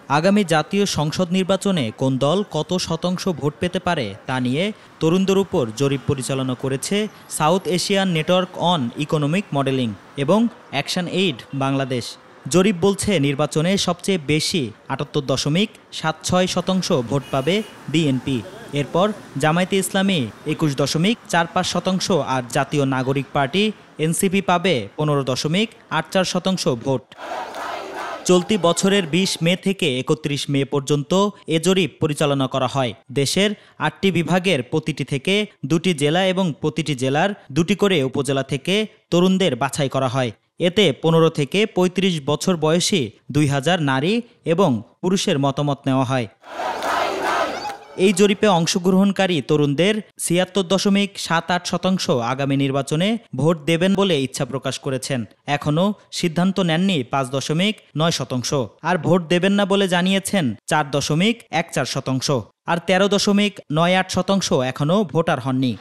আগামী জাতীয় সংসদ নির্বাচনে কোন দল কত শতাংশ ভোট পেতে পারে তা নিয়ে তরুণদের উপর জরিপ পরিচালনা করেছে south Asian network on economic modelling এবং অ্যাকশন এইড বাংলাদেশ। জরিপ বলছে নির্বাচনে সবচেয়ে বেশি ৭৮.৭৬% ভোট পাবে বিএনপি, এরপর জামায়াতে ইসলামী ২১.৪৫% আর জাতীয় নাগরিক পার্টি এনসিপি পাবে ১৫.৮৪% ভোট। চলতি বছরের ২০ মে থেকে ৩১ মে পর্যন্ত এ জরিপ পরিচালনা করা হয়। দেশের ৮টি বিভাগের প্রতিটি থেকে ২টি জেলা এবং প্রতিটি জেলার ২টি করে উপজেলা থেকে তরুণদের বাছাই করা হয়। এতে ১৫ থেকে ৩৫ বছর বয়সী ২,০০০ নারী এবং পুরুষের মতামত নেওয়া হয়। এই জরিপে অংশগ্রহণকারী তরুণদের ৭৬.৭৮% আগামী নির্বাচনে ভোট দেবেন বলে ইচ্ছা প্রকাশ করেছেন। এখনও সিদ্ধান্ত নেননি ৫.৯%, আর ভোট দেবেন না বলে জানিয়েছেন ৪.১৪%, আর ১৩.৯৮% এখনও ভোটার হননি।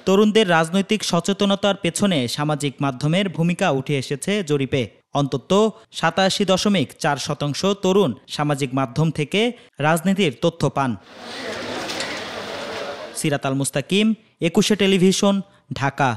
তরুণদের রাজনৈতিক সচেতনতার পেছনে সামাজিক মাধ্যমের ভূমিকা উঠে এসেছে জরিপে। অন্তত ৮৭.৪% তরুণ সামাজিক মাধ্যম থেকে রাজনীতির তথ্য পান। সিরাত আল মুস্তাকিম, ২১শে টেলিভিশন, ঢাকা।